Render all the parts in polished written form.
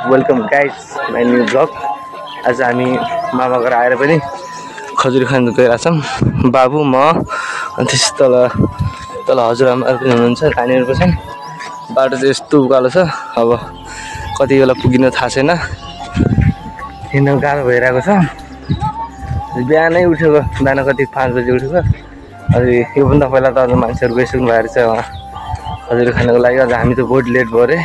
Welcome guys my new blog. आज हामी मामा घर आएर पनि खजुरी खान गइरहेछौँ। बाबु म अनि त्यस तल हजुरआमाहरू पनि हुनुहुन्छ, नानीहरू पनि छन्। बाटो चाहिँ यस्तो उकालो छ, अब कति बेला पुगिन थाहा छैन। हिँड्न गाह्रो भइरहेको छ। बिहानै उठेको, बिहान कति 5 बजी उठेको। अनि योभन्दा पहिला त अझ मान्छेहरू गइसक्नु भएको रहेछ खजुरी खानको लागि। अझ हामी त बहुत लेट भयो अरे,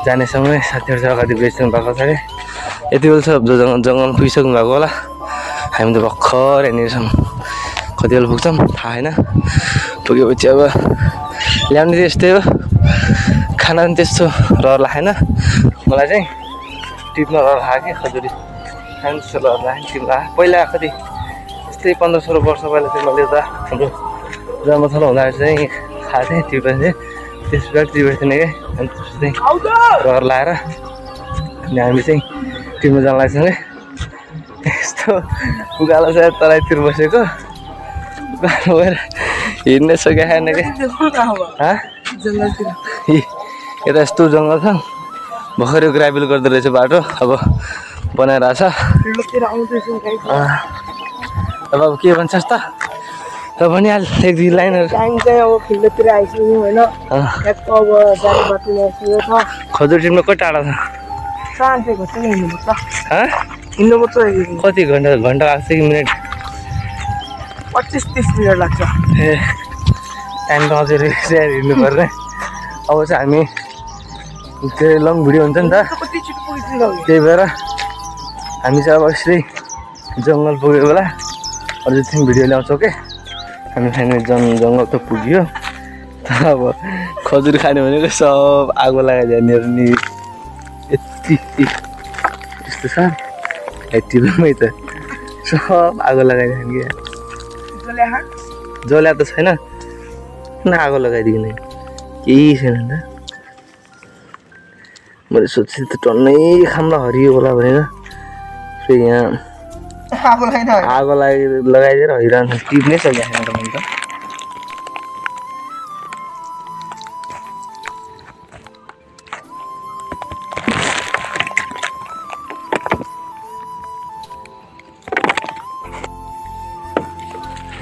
जाने समय साथीहरूसँग कति गइसक्नु भएको छ अरे। यति बेला सब जङ्गल पुगिसक्नु भएको होला। हामी त भर्खर यहाँनिर कति बेला पुग्छौँ थाहा छैन। पुगेपछि अब ल्याउने चाहिँ यस्तै हो, खाना पनि त्यस्तो रहर लागेन मलाई चाहिँ। टिप्न रहर लाग्यो कि खजुरी खानु त्यस्तो रहर लाग्यो टिप्न। पहिला कति यस्तै 15-16 वर्ष पहिला चाहिँ मैले त हाम्रो जन्मथलो हुँदाखेरि चाहिँ खाएको थिएँ टिपेर चाहिँ, त्यसबाट टिपेको थिएन क्या। अनि त्यस्तो चाहिँ रहर लाएर अनि हामी चाहिँ टिप्न जान लाग्छौँ। यस्तो उकालो छ तराईतिर बसेको, उकालो गएर हिँड्ने सकेको छैन क्या। यता यस्तो जङ्गल छ, भर्खरै ग्राभेल गर्दो रहेछ बाटो, अब बनाइरहेछ। अब के भन्छस् त भनिहाल एक दुई लाइनहरू। फिल्डतिर आइसक्यौँ होइन, खजुरी टिप्न कति टाढा छ? हिँड्नुपर्छ। कति घन्टा लाग्छ कि मिनट? 25-30 मिनट लाग्छ। ए टाइम त अझै हिँड्नु पर्ने। अब चाहिँ हामी त्यो लङ भिडियो हुन्छ नि त, त्यही भएर हामी चाहिँ अब यसरी जङ्गल पुगेको बेला अझै चाहिँ भिडियो ल्याउँछौँ क्या। हामी खाने जङ्गल त पुग्यो, तर अब खजुरी खाने भनेको सब आगो लगाइदियो यहाँनिर नि। यति यस्तो छ यतिमै त सब आगो लगाइदियो कि। जल्या त छैन, किन आगो लगाइदिएन? केही छैन नि त। मैले सोचेँ त टन्नै खामला हरियो होला भनेर, फेरि यहाँ आगो लगाइदिएर हैरान टिप्नै सकेको छैन त मैले त।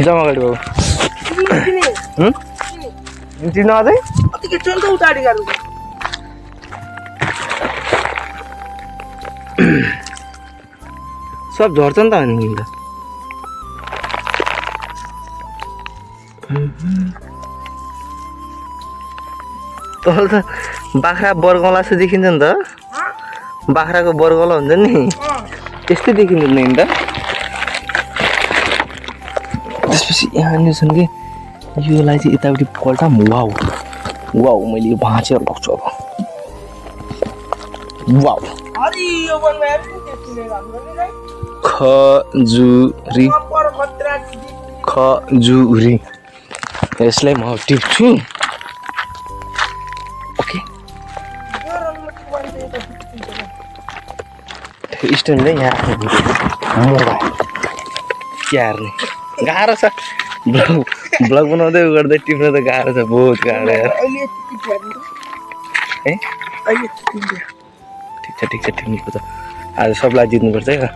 जाऊ अगाडि बाबु। टिप्न अझै सब झर्छ नि त अनि त। तल त बाख्रा बर्गौला जस्तो देखिन्छ नि त, बाख्राको बर्गौला हुन्छ नि त्यस्तै देखिन्छ नि त। त्यसपछि यहाँनिर छन् कि योलाई चाहिँ यतापट्टि पल्टाम। वाउ वाउ, मैले यो भाँचेर लग्छु अब। वाउ खजुरी यसलाई म टिप्छु। ओके स्ट्यान्डले यहाँ मोबाइल क्यार्ने गाह्रो छ। ब्लग बनाउँदै गर्दै टिप्न त गाह्रो छ, बहुत गाह्रो यार। है ठिक छ टिप्नुको त आज सबलाई जित्नुपर्छ क्या।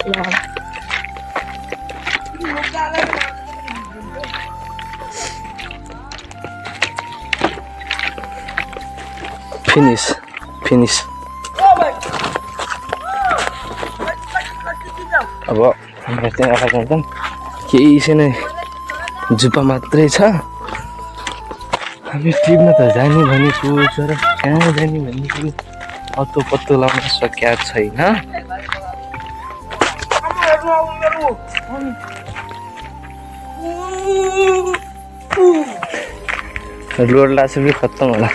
फिनिस अब हाम्रो त्यहाँ आएको हुन्छन्, केही छैन, जुप्पा मात्रै छ। हामी टिप्न त जाने भनेको, तर कहाँ जाने भनेको अत्तो पत्तो लाउन सकेका छैन। लोड लाग्छ कि खत्तम होला।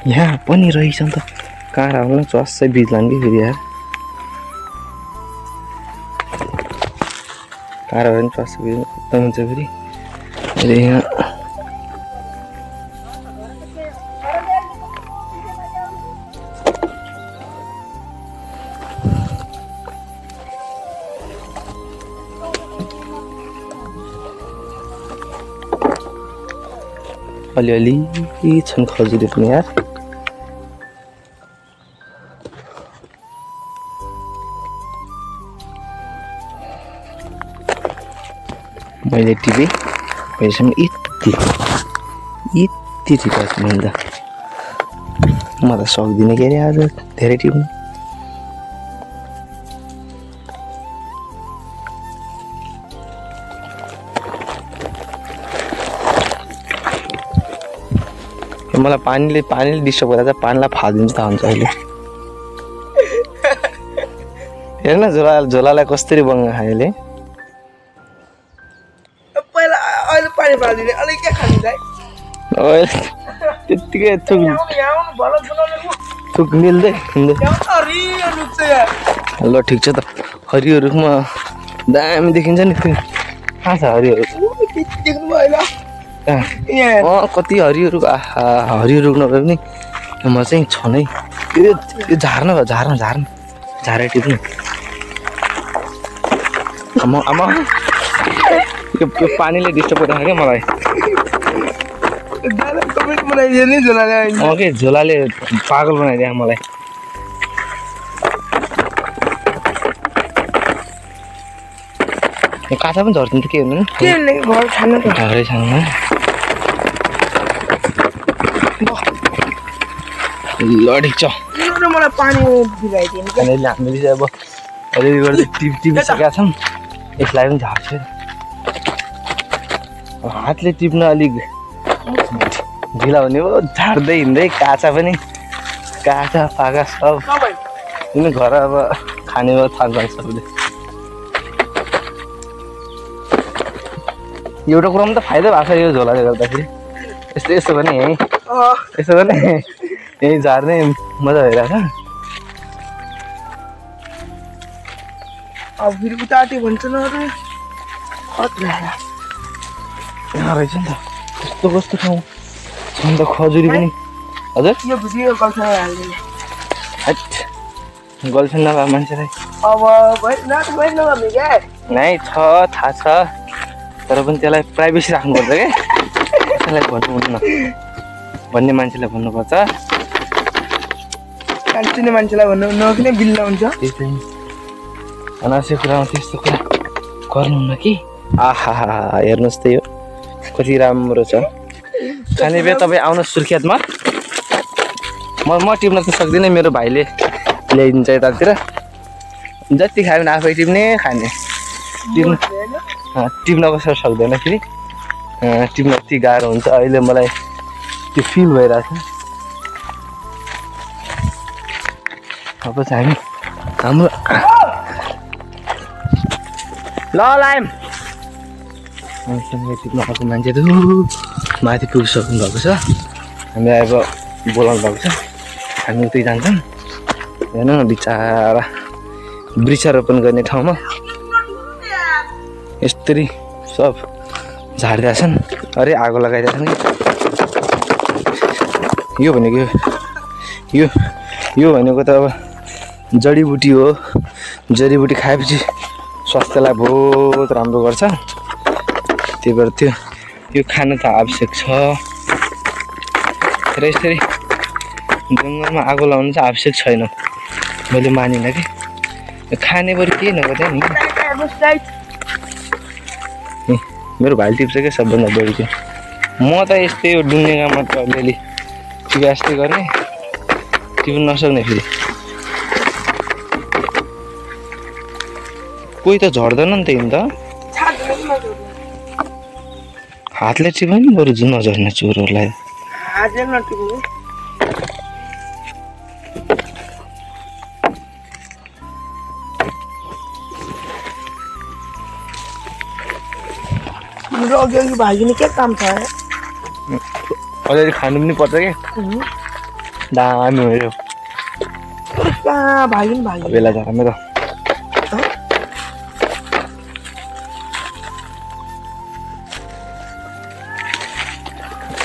यहाँ पनि रहेछ नि त, कहाँ राख्नु चस्सै बिज लाने कि फेरि यार। कहाँ राख्यो भने चस्सै बिज खत्तम हुन्छ फेरि। अहिले यहाँ अलिअलि छन् खजुरी पनि यार। मैले टिपेँ अहिलेसम्म यति टिपेको छु मैले त। म त सक्दिनँ के अरे आज धेरै टिप्नु। मलाई पानीले डिस्टर्ब गर्दा चाहिँ पानीलाई फालिदिन्छ थाहा हुन्छ अहिले। हेर्न झोलालाई कसरी बङ्गा खाएले। पहिला अहिले पानी फालिदिने अलिक के खान्छ है त्यतिकै थुक मिल्दै ल ठिक छ त। हरियो रुखमा दामी देखिन्छ नि। कहाँ छ हरियो रुख? कति हरियो रुख। आहा हरियो रुख नभए पनि म चाहिँ छनै यो झार्न भयो झारे टिप्नु। आमा यो पानीले डिस्टर्ब गरिरहेको क्या मलाई। के झोलाले पागल बनाइदियो मलाई। काँचा पनि झर्छ के हुँदैन घरै छान्नु। ल ठिक छ। मलाई पानी दिलाइदिनु हामीले चाहिँ अब अलिअलि गर्दै टिपिसकेका छौँ। यसलाई पनि झार्छ। हातले टिप्न अलिक ढिला हुने हो। झार्दै हिँड्दै काँचा पनि काँचा पाका सब किन घर अब खाने भयो थाहा पाउँछ सबले। एउटा कुरामा त फाइदा भएको छ यो झोलाले गर्दाखेरि। यस्तो भने यसो भने यहीँ झार्ने मजा भइरहेछ। अब फेरि उताटी भन्छ न रहेछ नि त कस्तो ठाउँ छ नि त खजुरी पनि। हजुर यो भिडियो गर्छ हाल्दिने गर्लफ्रेन्ड नभए मान्छेलाई अब नगर्ने क्या नै छ थाहा छ। तर पनि त्यसलाई प्राइभेसी राख्नुपर्छ क्या। त्यसलाई भन्नु हुन्न भन्ने मान्छेलाई भन्नुपर्छ। चिन्ने मान्छेलाई भन्नु नकिन बिल्ला हुन्छ। अनावश्यक कुरामा त्यस्तो कुरा गर्नुहुन्न कि। आहा हेर्नुहोस् त यो कति राम्रो छ। खाने बेला तपाईँ आउनुहोस् सुर्खेतमा। म टिप्न त सक्दिनँ। मेरो भाइले ल्याइदिन्छ यतातिर। जति खायो भने आफै टिप्ने खाने। टिप्न कसरी सक्दैन फेरि। टिप्न यति गाह्रो हुन्छ। अहिले मलाई त्यो फिल भइरहेछ। अब चाहिँ हाम्रो ल लाइम टिप्न आएको मान्छेहरू माथि पुगिसक्नु भएको छ। हामी अब बोलाउनु भएको छ। हामी उतै जान्छौँ। हेर्नु न बिचरा वृक्षारोपण गर्ने ठाउँमा यसरी सब झारिदिएका छन्। अरे आगो लगाइदिएका छन्। यो भनेको यो भनेको त अब जडीबुटी हो। जडीबुटी खाएपछि स्वास्थ्यलाई बहुत राम्रो गर्छ। त्यही भएर त्यो खान त आवश्यक छ। तर यसरी जङ्गलमा आगो लाउनु चाहिँ आवश्यक छैन मैले मानिनँ कि। खाने बरु केही नगर्दा नि। मेरो भाइ टिप्छ क्या सबभन्दा बढी चाहिँ। म त यस्तै हो डुङ्गे काममा त अलिअलि टिपा यस्तै गर्ने टिप्नु नसक्ने फेरि। कोही त झर्दैन नि त हिँड् त। हातले टिप्यो नि बरु नझर्ने चोरहरूलाई। अघि भागिने के काम छ अलिअलि खानु पनि पर्छ क्या। दामी हो यो। कहाँ भागिने बेला झर्ने त।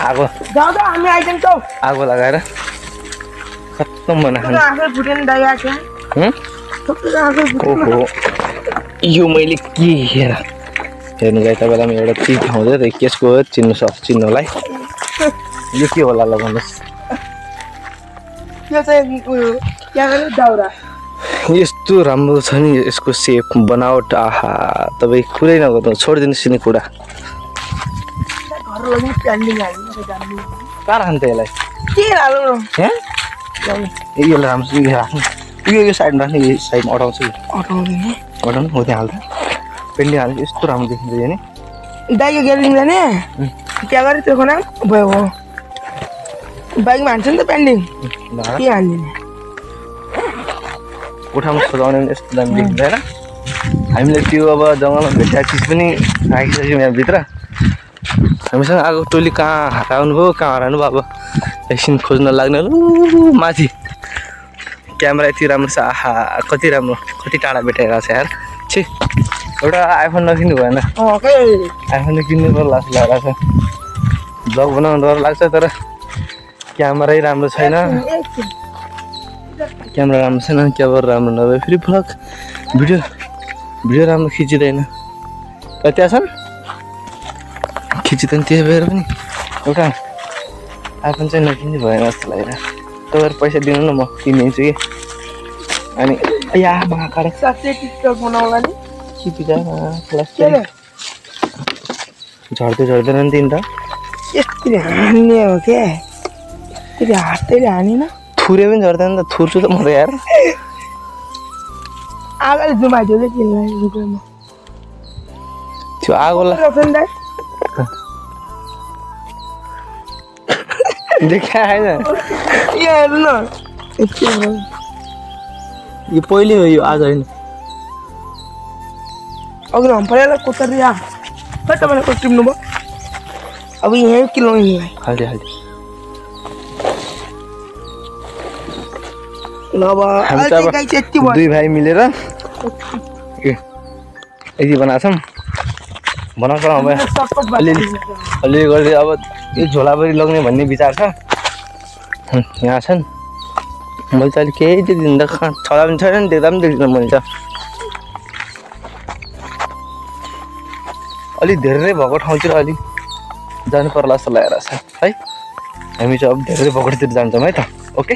आगो हामी आइदिन्छौँ। आगो लगाएर खत्तम बनाएको। आफै फुटेन डाइआएको ओहो यो मैले के हेर्नु गएँ तपाईँलाई म एउटा चिज ठाउँदै त केसको चिन्नुहोलाई। यो के होला ल भन्नुहोस् यो चाहिँ उयो क्या गर्नु दाउरा यस्तो राम्रो छ नि यसको सेप बनावट आहा तपाईँ कुरै नगर्नु छोडिदिनुहोस् नि कुरा घर लागि पेन्डिङ हाल्नु कहाँ राख्नु त यसलाई के हाल्नु यहाँ यसलाई राम्रो यो राख्नु यो साइडमा राख्ने यो साइडमा अटाउँछु अटाउँदैन अटाउनु हो त्यहाँ हाल्दा पेन्डिङ हाल्नु यस्तो राम्रो देखिन्छ नि दाइको ग्यारेन्टी जाने क्या गरे त्यो खाना भयो हो बाइकमा हान्छ नि त पेन्डिङ के हाल्ने कोठामा सजाउने पनि यस्तो दामी देखिन्छ होइन हामीले त्यो अब जङ्गलमा भेटेको चिज पनि राखिसक्यौँ यहाँभित्र हामीसँग आएको टोली कहाँ हराउनु भयो कहाँ हराउनु भयो अब एकछिन खोज्न लाग्ने लु माथि क्यामेरा यति राम्रो छ आहा कति राम्रो कति टाढा भेटेको छ यार छि एउटा आइफोन नकिन्नु भएन आइफोन त किन्नु पर्ला जस्तो लागेको छ ब्लग बनाउनु डर लाग्छ तर क्यामेरै राम्रो छैन क्यामेरा राम्रो छैन क्यामेरा राम्रो नभए फेरि ब्लग भिडियो राम्रो खिचिँदैन त्यहाँ छन् खिचिँदैन त्यही भएर पनि एउटा आइफोन चाहिँ नकिन्नु भएन जस्तो लागेर तपाईँहरू पैसा दिनु न म किनिदिन्छु कि अनि या महाकाडे टिकटक बनाउला नि झर्दैन नि तिन त यस्तरी हान्ने हो क्या यस्तरी हातैले हानेन थुरे पनि झर्दैन त थुर्छु त म त यार आगोले जुमाइदियो क्या तिमीलाई रुखमा त्यो आगोलाई देखा होइन यो हेर्नु न यो पहिले हो यो आज होइन अघि हम परेला कोतर या खै तपाईँले को टिप्नु भयो अब यहाँ किलो हाल्दै ल अब दुई भाइ मिलेर यति बनाएको छौँ अब अलिअलि गर्दै अब यो झोलाबरी लग्ने भन्ने विचार छ यहाँ छन् मैले त अलिक केही देख्दिनँ त छला पनि छैन देख्दा पनि देख्दिनँ मैले त अलिक धेरै भएको ठाउँतिर अलिक जानु पर्ला जस्तो लागेर छ है हामी चाहिँ अब धेरै भएकोतिर जान्छौँ है त ओके